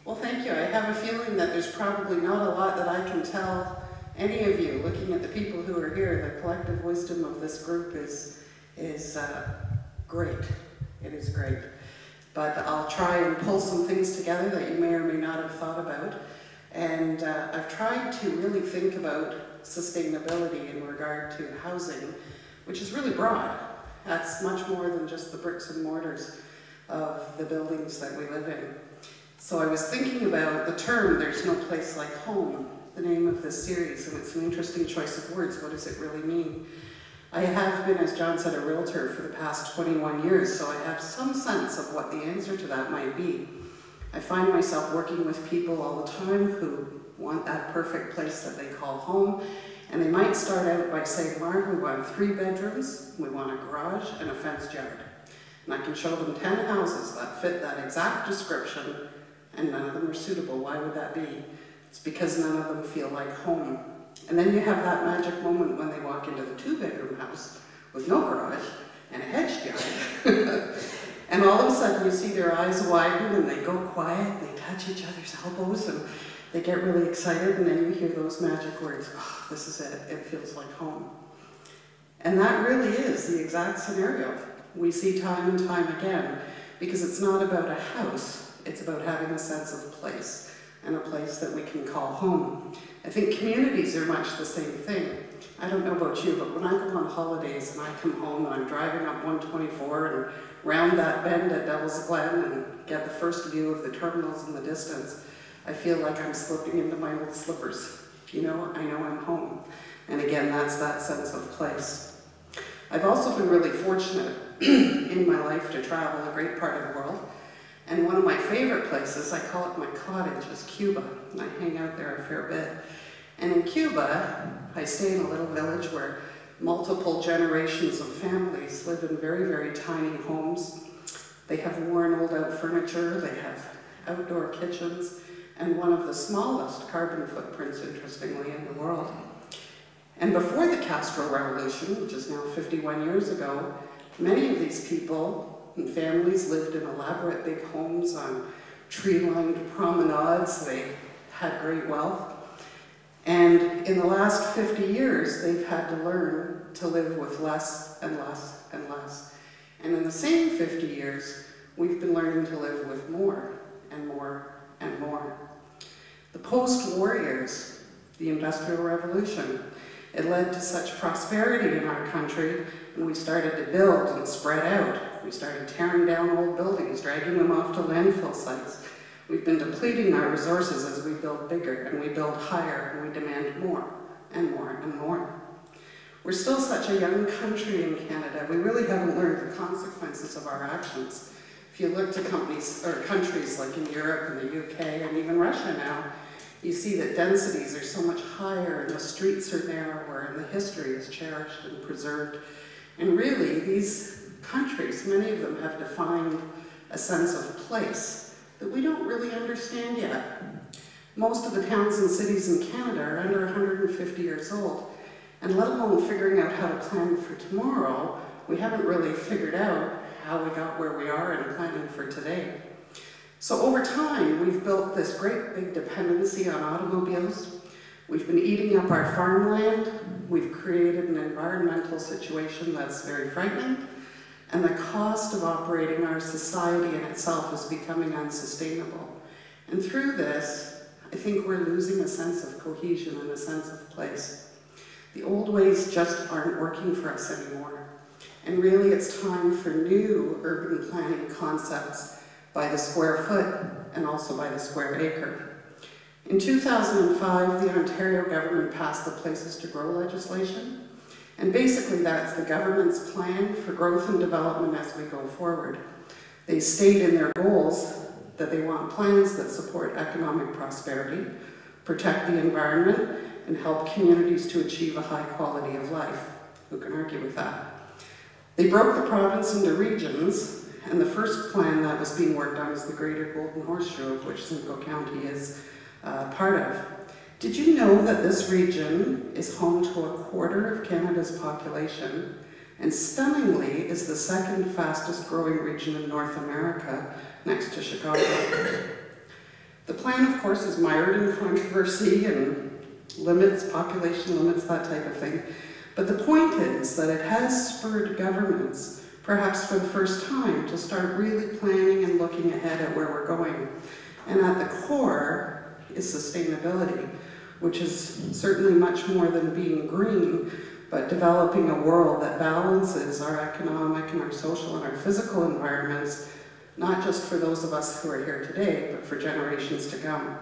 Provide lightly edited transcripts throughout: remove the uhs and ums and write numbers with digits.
Well, thank you. I have a feeling that there's probably not a lot that I can tell any of you. Looking at the people who are here, the collective wisdom of this group is great. It is great. But I'll try and pull some things together that you may or may not have thought about. And I've tried to really think about sustainability in regard to housing, which is really broad. That's much more than just the bricks and mortars of the buildings that we live in. So I was thinking about the term, "There's no place like home," the name of this series, and it's an interesting choice of words. What does it really mean? I have been, as John said, a realtor for the past 21 years, so I have some sense of what the answer to that might be. I find myself working with people all the time who want that perfect place that they call home, and they might start out by saying, "Marg, we want 3 bedrooms, we want a garage, and a fenced yard." And I can show them 10 houses that fit that exact description, and none of them are suitable. Why would that be? It's because none of them feel like home. And then you have that magic moment when they walk into the 2-bedroom house with no garage and a hedged yard. And all of a sudden you see their eyes widen and they go quiet, they touch each other's elbows and they get really excited, and then you hear those magic words, "Oh, this is it, it feels like home." And that really is the exact scenario we see time and time again, because it's not about a house, it's about having a sense of place, and a place that we can call home. I think communities are much the same thing. I don't know about you, but when I go on holidays and I come home and I'm driving up 124 and round that bend at Devil's Glen and get the first view of the terminals in the distance, I feel like I'm slipping into my old slippers. You know, I know I'm home. And again, that's that sense of place. I've also been really fortunate in my life to travel a great part of the world. And one of my favorite places, I call it my cottage, is Cuba. And I hang out there a fair bit. And in Cuba, I stay in a little village where multiple generations of families live in very, very tiny homes. They have worn, old out furniture, they have outdoor kitchens, and one of the smallest carbon footprints, interestingly, in the world. And before the Castro Revolution, which is now 51 years ago, many of these people and families lived in elaborate big homes on tree-lined promenades. They had great wealth. And in the last 50 years, they've had to learn to live with less and less and less. And in the same 50 years, we've been learning to live with more and more and more. The post-war years, the Industrial Revolution, it led to such prosperity in our country, and we started to build and spread out. We started tearing down old buildings, dragging them off to landfill sites. We've been depleting our resources as we build bigger, and we build higher, and we demand more and more and more. We're still such a young country in Canada. We really haven't learned the consequences of our actions. If you look to countries like in Europe and the UK and even Russia now, you see that densities are so much higher and the streets are narrower and the history is cherished and preserved. And really, these countries, many of them have defined a sense of place that we don't really understand yet. Most of the towns and cities in Canada are under 150 years old, and let alone figuring out how to plan for tomorrow, we haven't really figured out how we got where we are and planning for today. So over time, we've built this great big dependency on automobiles. We've been eating up our farmland. We've created an environmental situation that's very frightening. And the cost of operating our society in itself is becoming unsustainable. And through this, I think we're losing a sense of cohesion and a sense of place. The old ways just aren't working for us anymore. And really, it's time for new urban planning concepts by the square foot and also by the square acre. In 2005, the Ontario government passed the Places to Grow legislation, and basically that's the government's plan for growth and development as we go forward. They state in their goals that they want plans that support economic prosperity, protect the environment, and help communities to achieve a high quality of life. Who can argue with that? They broke the province into regions, and the first plan that was being worked on is the Greater Golden Horseshoe, of which Simcoe County is part of. Did you know that this region is home to a quarter of Canada's population, and stunningly is the second fastest growing region in North America, next to Chicago? The plan, of course, is mired in controversy and limits, population limits, that type of thing. But the point is that it has spurred governments, perhaps for the first time, to start really planning and looking ahead at where we're going. And at the core is sustainability, which is certainly much more than being green, but developing a world that balances our economic and our social and our physical environments, not just for those of us who are here today, but for generations to come.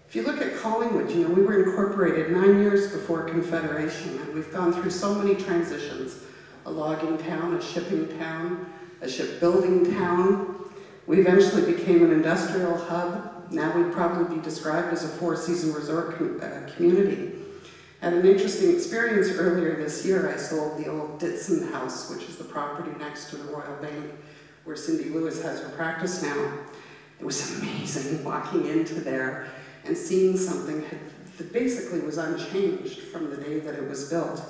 If you look at Collingwood, you know, we were incorporated 9 years before Confederation, and we've gone through so many transitions. A logging town, a shipping town, a shipbuilding town. We eventually became an industrial hub. Now we'd probably be described as a four-season resort community. Had an interesting experience earlier this year. I sold the old Ditson House, which is the property next to the Royal Bank, where Cindy Lewis has her practice now. It was amazing walking into there and seeing something that basically was unchanged from the day that it was built.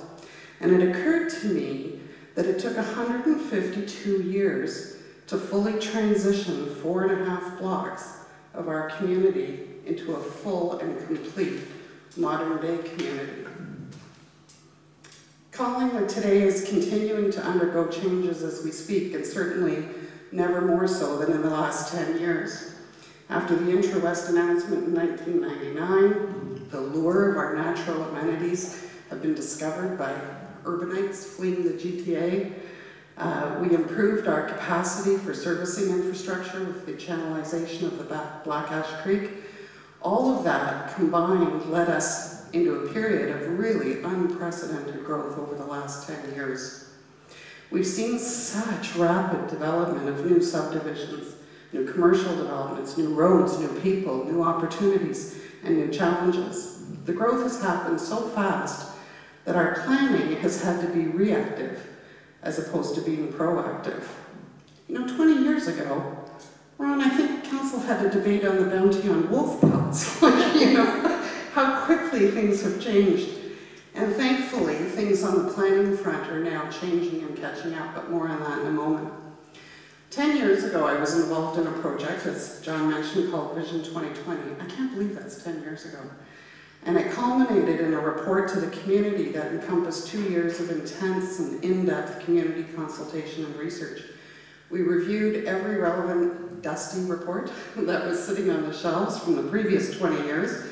And it occurred to me that it took 152 years to fully transition 4.5 blocks of our community into a full and complete modern-day community. Collingwood today is continuing to undergo changes as we speak, and certainly never more so than in the last 10 years. After the Intra-West announcement in 1999, the lure of our natural amenities have been discovered by urbanites fleeing the GTA. We improved our capacity for servicing infrastructure with the channelization of the Black Ash Creek. All of that combined led us into a period of really unprecedented growth over the last 10 years. We've seen such rapid development of new subdivisions, new commercial developments, new roads, new people, new opportunities, and new challenges. The growth has happened so fast that our planning has had to be reactive as opposed to being proactive. You know, 20 years ago, Ron, I think council had a debate on the bounty on wolf pelts. You know, how quickly things have changed. And thankfully, things on the planning front are now changing and catching up, but more on that in a moment. 10 years ago, I was involved in a project, as John mentioned, called Vision 2020. I can't believe that's 10 years ago. And it culminated in a report to the community that encompassed 2 years of intense and in-depth community consultation and research. We reviewed every relevant dusty report that was sitting on the shelves from the previous 20 years.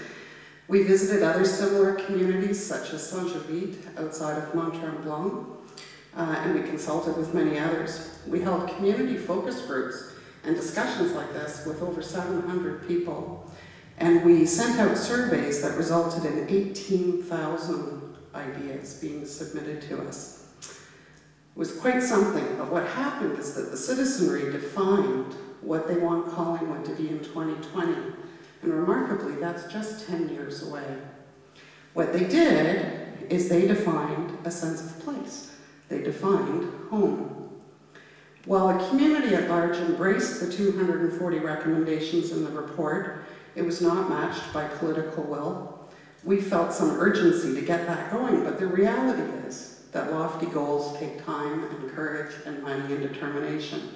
We visited other similar communities, such as Saint-Jovite, outside of Mont-Tremblant, and we consulted with many others. We held community focus groups and discussions like this with over 700 people. And we sent out surveys that resulted in 18,000 ideas being submitted to us. It was quite something, but what happened is that the citizenry defined what they want Collingwood to be in 2020. And remarkably, that's just 10 years away. What they did is they defined a sense of place. They defined home. While the community at large embraced the 240 recommendations in the report, it was not matched by political will. We felt some urgency to get that going, but the reality is that lofty goals take time and courage and money and determination.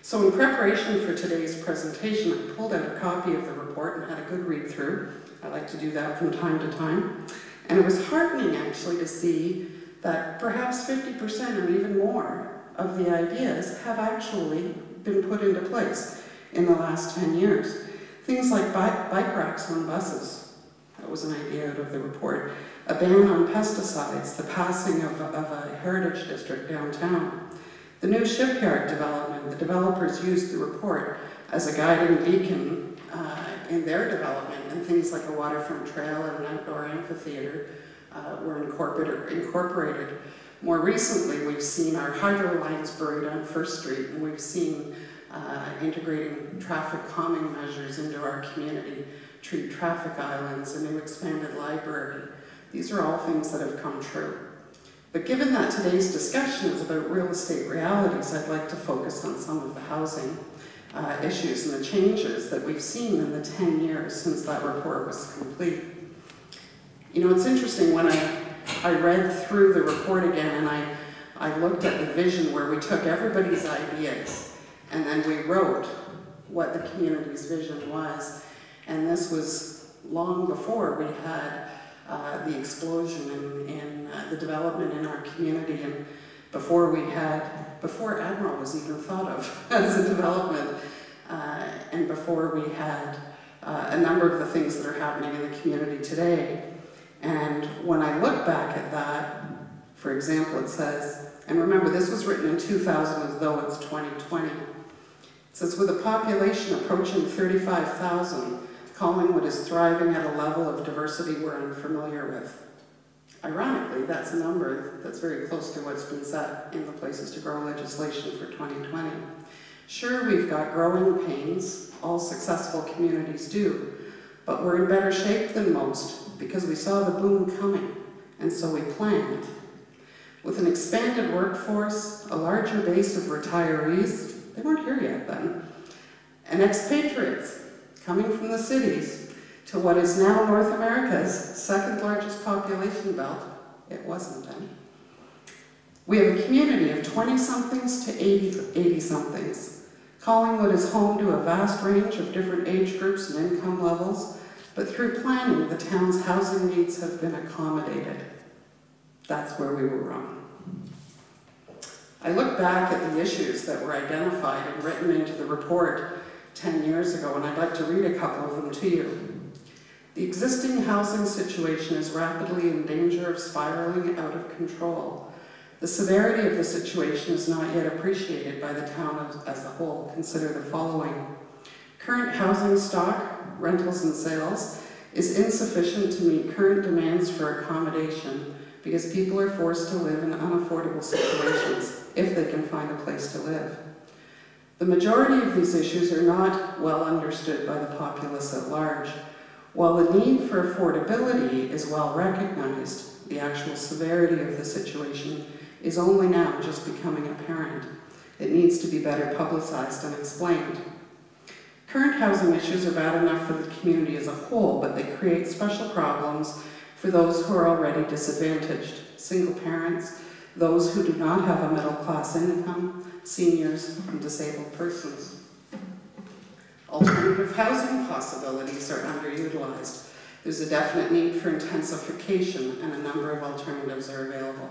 So in preparation for today's presentation, I pulled out a copy of the report and had a good read through. I like to do that from time to time. And it was heartening actually to see that perhaps 50% or even more of the ideas have actually been put into place in the last 10 years. Things like bike racks on buses. That was an idea out of the report. A ban on pesticides, the passing of a heritage district downtown. The new shipyard development, the developers used the report as a guiding beacon in their development, and things like a waterfront trail and an outdoor amphitheater were incorporated. More recently, we've seen our hydro lines buried on First Street, and we've seen integrating traffic calming measures into our community, tree traffic islands, a new expanded library. These are all things that have come true. But given that today's discussion is about real estate realities, I'd like to focus on some of the housing issues and the changes that we've seen in the 10 years since that report was complete. You know, it's interesting, when I read through the report again and I looked at the vision where we took everybody's ideas and then we wrote what the community's vision was. And this was long before we had the explosion in the development in our community, and before Admiral was even thought of as a development, and before we had a number of the things that are happening in the community today. And when I look back at that, for example, it says, and remember this was written in 2000 as though it's 2020, it says, with a population approaching 35,000, Collingwood is thriving at a level of diversity we're unfamiliar with. Ironically, that's a number that's very close to what's been set in the Places to Grow legislation for 2020. Sure, we've got growing pains, all successful communities do, but we're in better shape than most because we saw the boom coming, and so we planned. With an expanded workforce, a larger base of retirees, they weren't here yet then, and expatriates coming from the cities to what is now North America's second largest population belt. It wasn't then. We have a community of 20-somethings to 80-somethings. Collingwood is home to a vast range of different age groups and income levels, but through planning, the town's housing needs have been accommodated. That's where we were wrong. I look back at the issues that were identified and written into the report 10 years ago, and I'd like to read a couple of them to you. The existing housing situation is rapidly in danger of spiraling out of control. The severity of the situation is not yet appreciated by the town as a whole. Consider the following. Current housing stock, rentals and sales, is insufficient to meet current demands for accommodation because people are forced to live in unaffordable situations if they can find a place to live. The majority of these issues are not well understood by the populace at large. While the need for affordability is well recognized, the actual severity of the situation is only now just becoming apparent. It needs to be better publicized and explained. Current housing issues are bad enough for the community as a whole, but they create special problems for those who are already disadvantaged, single parents, those who do not have a middle-class income, seniors, and disabled persons. Alternative housing possibilities are underutilized. There's a definite need for intensification, and a number of alternatives are available.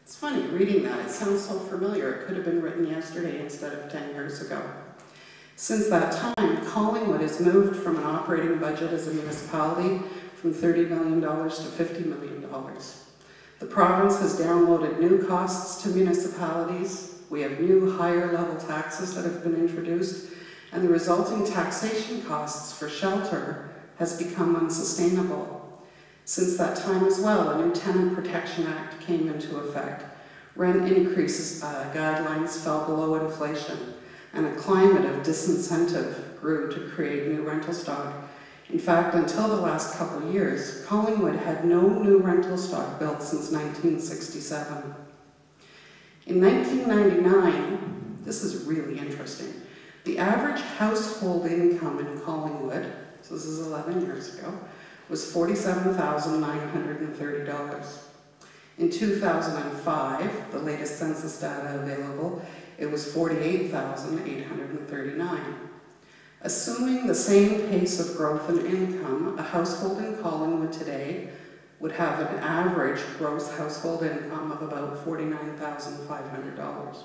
It's funny, reading that, it sounds so familiar. It could have been written yesterday instead of 10 years ago. Since that time, Collingwood has moved from an operating budget as a municipality from $30 million to $50 million. The province has downloaded new costs to municipalities. We have new higher level taxes that have been introduced, and the resulting taxation costs for shelter has become unsustainable. Since that time as well, a new Tenant Protection Act came into effect. Rent increases guidelines fell below inflation, and a climate of disincentive grew to create new rental stock. In fact, until the last couple of years, Collingwood had no new rental stock built since 1967. In 1999, this is really interesting, the average household income in Collingwood, so this is 11 years ago, was $47,930. In 2005, the latest census data available, it was $48,839. Assuming the same pace of growth in income, a household in Collingwood today would have an average gross household income of about $49,500.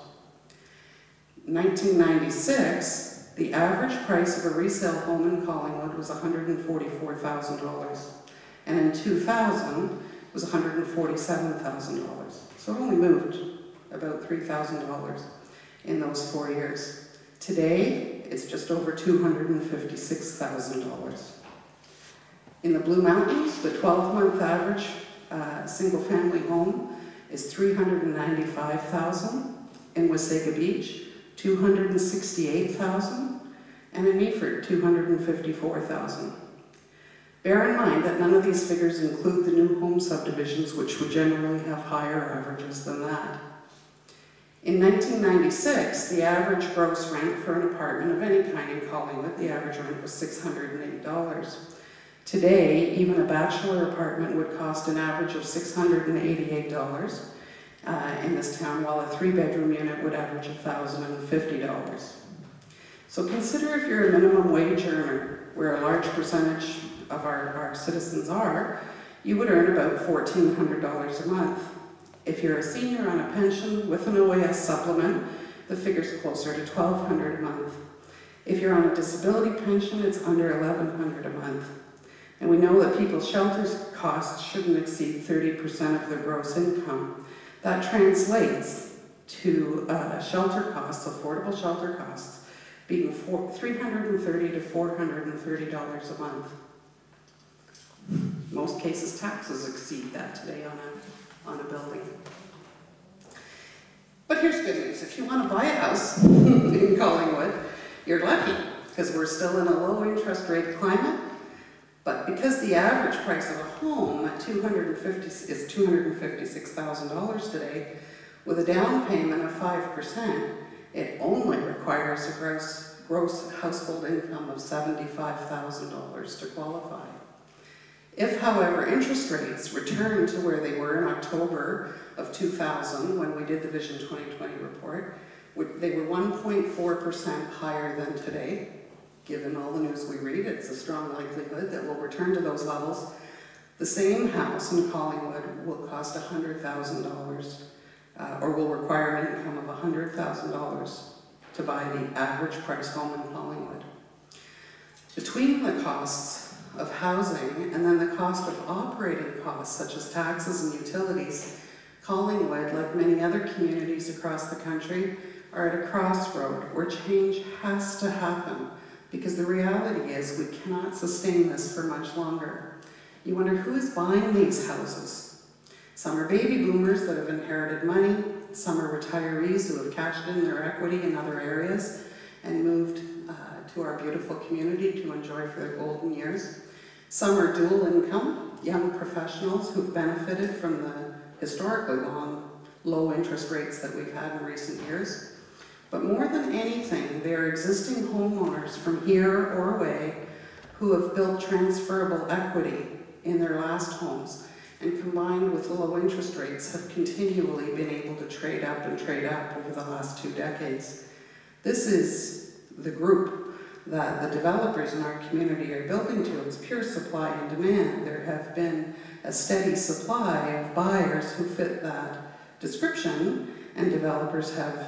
In 1996, the average price of a resale home in Collingwood was $144,000, and in 2000 it was $147,000. So it only moved about $3,000 in those 4 years. Today, it's just over $256,000. In the Blue Mountains, the 12-month average single-family home is $395,000. In Wasaga Beach, $268,000, and in Meaford, $254,000. Bear in mind that none of these figures include the new home subdivisions, which would generally have higher averages than that. In 1996, the average gross rent for an apartment of any kind in Collingwood, the average rent was $608. Today, even a bachelor apartment would cost an average of $688 in this town, while a 3-bedroom unit would average $1,050. So consider if you're a minimum wage earner where a large percentage of our citizens are, you would earn about $1,400 a month. If you're a senior on a pension with an OAS supplement, the figure's closer to $1,200 a month. If you're on a disability pension, it's under $1,100 a month. And we know that people's shelter costs shouldn't exceed 30% of their gross income. That translates to shelter costs, affordable shelter costs, being $330 to $430 a month. Most cases, taxes exceed that today on a building. But here's good news. If you want to buy a house in Collingwood, you're lucky, because we're still in a low interest rate climate. But because the average price of a home is $256,000 today, with a down payment of 5%, it only requires a gross household income of $75,000 to qualify. If, however, interest rates return to where they were in October of 2000, when we did the Vision 2020 report, they were 1.4% higher than today. Given all the news we read, it's a strong likelihood that we'll return to those levels. The same house in Collingwood will cost $100,000, or will require an income of $100,000 to buy the average price home in Collingwood. Between the costs of housing and then the cost of operating costs, such as taxes and utilities, Collingwood, like many other communities across the country, are at a crossroad where change has to happen, because the reality is we cannot sustain this for much longer. You wonder who is buying these houses. Some are baby boomers that have inherited money, some are retirees who have cashed in their equity in other areas and moved to our beautiful community to enjoy for their golden years. Some are dual income, young professionals who've benefited from the historically low interest rates that we've had in recent years. But more than anything, they are existing homeowners from here or away who have built transferable equity in their last homes, and combined with low interest rates have continually been able to trade up and trade up over the last 2 decades. This is the group that the developers in our community are building to. It's pure supply and demand. There have been a steady supply of buyers who fit that description, and developers have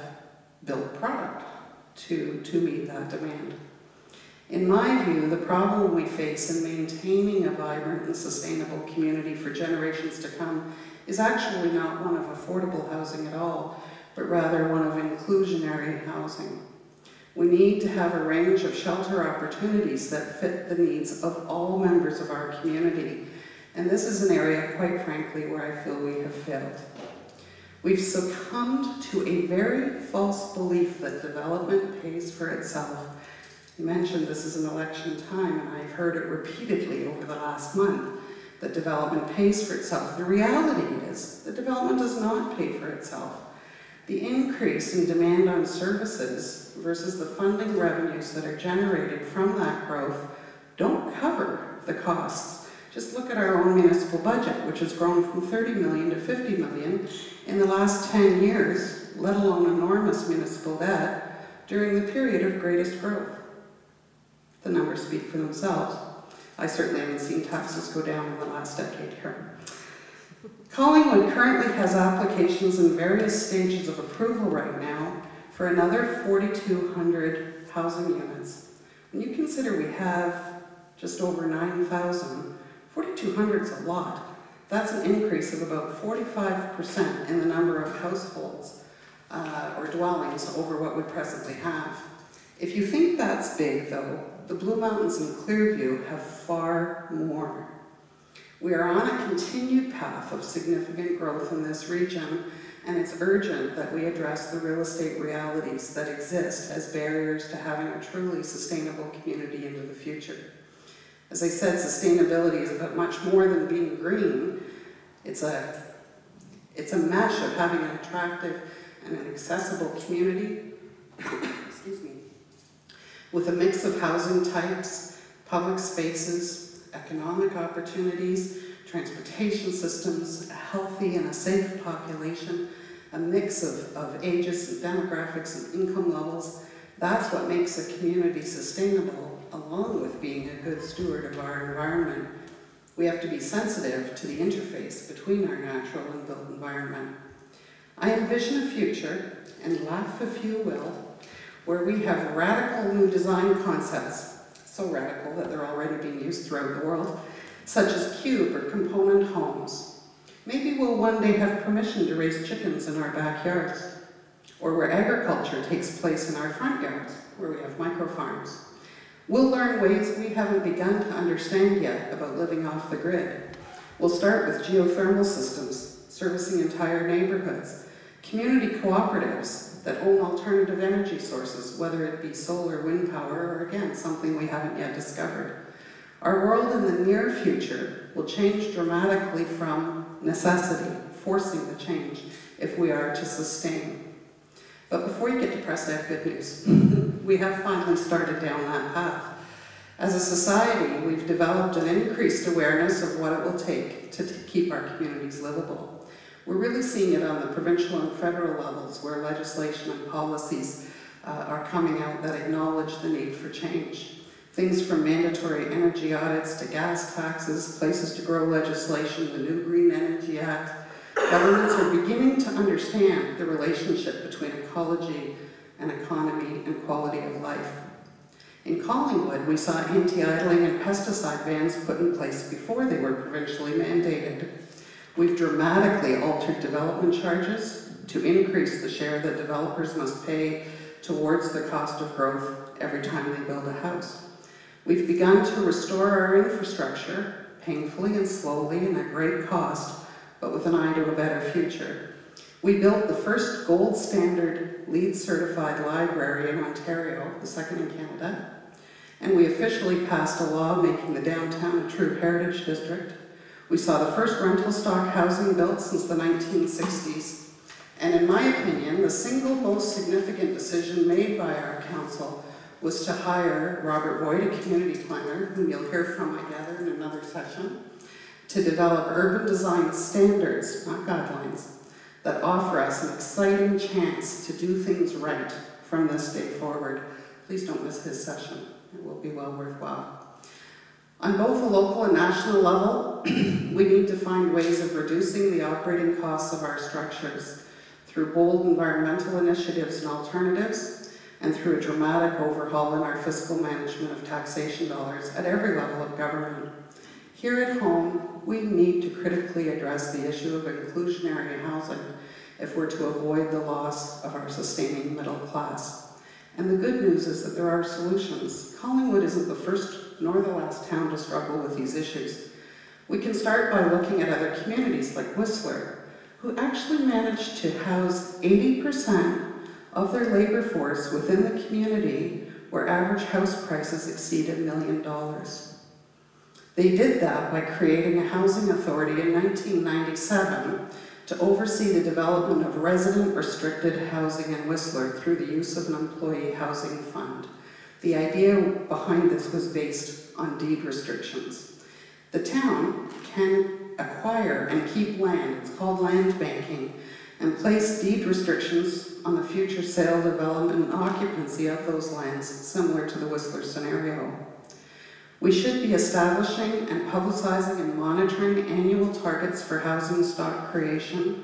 built product to meet that demand. In my view, the problem we face in maintaining a vibrant and sustainable community for generations to come is actually not one of affordable housing at all, but rather one of inclusionary housing. We need to have a range of shelter opportunities that fit the needs of all members of our community, and this is an area, quite frankly, where I feel we have failed. We've succumbed to a very false belief that development pays for itself. You mentioned this is an election time, and I've heard it repeatedly over the last month, that development pays for itself. The reality is that development does not pay for itself. The increase in demand on services versus the funding revenues that are generated from that growth don't cover the costs. Just look at our own municipal budget, which has grown from $30 million to $50 million in the last 10 years, let alone enormous municipal debt, during the period of greatest growth. The numbers speak for themselves. I certainly haven't seen taxes go down in the last decade here. Collingwood currently has applications in various stages of approval right now for another 4,200 housing units. When you consider we have just over 9,000, 4,200 is a lot. That's an increase of about 45% in the number of households or dwellings over what we presently have. If you think that's big, though, the Blue Mountains and Clearview have far more. We are on a continued path of significant growth in this region, and it's urgent that we address the real estate realities that exist as barriers to having a truly sustainable community into the future. As I said, sustainability is about much more than being green. It's a mesh of having an attractive and an accessible community, excuse me, with a mix of housing types, public spaces, economic opportunities, transportation systems, a healthy and a safe population, a mix of ages and demographics and income levels. That's what makes a community sustainable along with being a good steward of our environment, we have to be sensitive to the interface between our natural and built environment. I envision a future, and laugh if you will, where we have radical new design concepts, so radical that they're already being used throughout the world, such as cube or component homes. Maybe we'll one day have permission to raise chickens in our backyards, or where agriculture takes place in our front yards, where we have micro-farms. We'll learn ways we haven't begun to understand yet about living off the grid. We'll start with geothermal systems, servicing entire neighborhoods, community cooperatives that own alternative energy sources, whether it be solar, wind power, or again, something we haven't yet discovered. Our world in the near future will change dramatically from necessity, forcing the change if we are to sustain. But before you get depressed, I have good news. We have finally started down that path. As a society, we've developed an increased awareness of what it will take to keep our communities livable. We're really seeing it on the provincial and federal levels, where legislation and policies are coming out that acknowledge the need for change. Things from mandatory energy audits to gas taxes, places to grow legislation, the new Green Energy Act. Governments are beginning to understand the relationship between ecology and economy and quality of life. In Collingwood, we saw anti-idling and pesticide bans put in place before they were provincially mandated. We've dramatically altered development charges to increase the share that developers must pay towards the cost of growth every time they build a house. We've begun to restore our infrastructure, painfully and slowly and at great cost, but with an eye to a better future. We built the first gold standard LEED certified library in Ontario, the second in Canada, and we officially passed a law making the downtown a true heritage district. We saw the first rental stock housing built since the 1960s, and in my opinion, the single most significant decision made by our council was to hire Robert Boyd, a community planner, whom you'll hear from, I gather, in another session, to develop urban design standards, not guidelines, that offer us an exciting chance to do things right from this day forward. Please don't miss his session. It will be well worthwhile. On both a local and national level, we need to find ways of reducing the operating costs of our structures through bold environmental initiatives and alternatives, and through a dramatic overhaul in our fiscal management of taxation dollars at every level of government. Here at home, we need to critically address the issue of inclusionary housing if we're to avoid the loss of our sustaining middle class. And the good news is that there are solutions. Collingwood isn't the first nor the last town to struggle with these issues. We can start by looking at other communities like Whistler, who actually managed to house 80% of their labor force within the community where average house prices exceed $1 million. They did that by creating a housing authority in 1997 to oversee the development of resident restricted housing in Whistler through the use of an employee housing fund. The idea behind this was based on deed restrictions. The town can acquire and keep land, it's called land banking, and place deed restrictions on the future sale, development, and occupancy of those lands, similar to the Whistler scenario. We should be establishing and publicizing and monitoring annual targets for housing stock creation,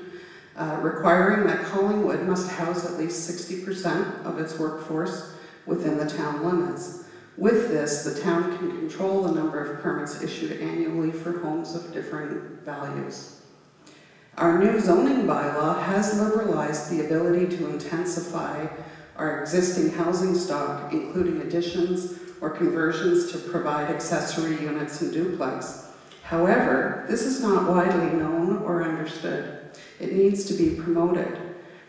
requiring that Collingwood must house at least 60% of its workforce within the town limits. With this, the town can control the number of permits issued annually for homes of differing values. Our new zoning bylaw has liberalized the ability to intensify our existing housing stock, including additions or conversions to provide accessory units and duplex. However, this is not widely known or understood. It needs to be promoted.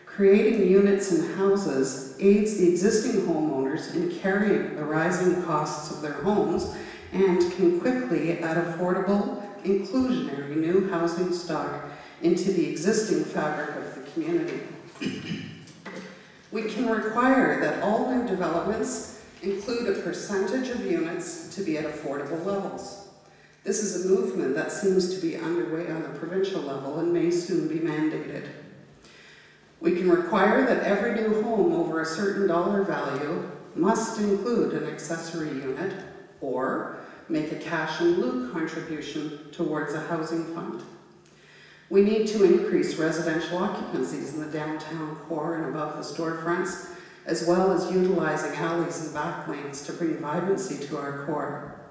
Creating units and houses aids the existing homeowners in carrying the rising costs of their homes and can quickly add affordable, inclusionary new housing stock into the existing fabric of the community. We can require that all new developments include a percentage of units to be at affordable levels. This is a movement that seems to be underway on the provincial level and may soon be mandated. We can require that every new home over a certain dollar value must include an accessory unit, or make a cash in lieu contribution towards a housing fund. We need to increase residential occupancies in the downtown core and above the storefronts, as well as utilizing alleys and back lanes to bring vibrancy to our core.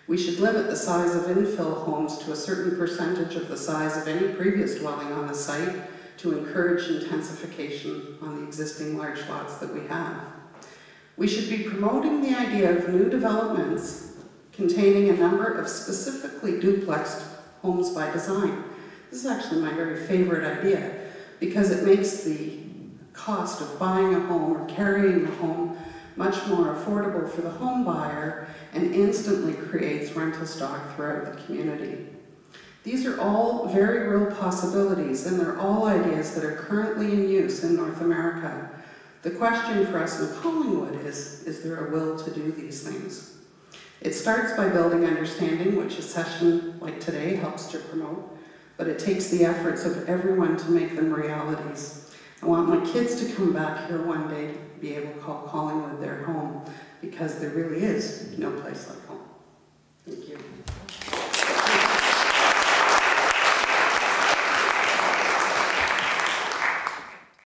We should limit the size of infill homes to a certain percentage of the size of any previous dwelling on the site to encourage intensification on the existing large lots that we have. We should be promoting the idea of new developments containing a number of specifically duplexed homes by design. This is actually my very favorite idea because it makes the cost of buying a home or carrying a home much more affordable for the home buyer and instantly creates rental stock throughout the community. These are all very real possibilities, and they're all ideas that are currently in use in North America. The question for us in Collingwood is there a will to do these things? It starts by building understanding, which a session like today helps to promote, but it takes the efforts of everyone to make them realities. I want my kids to come back here one day to be able to call Collingwood their home, because there really is no place like home.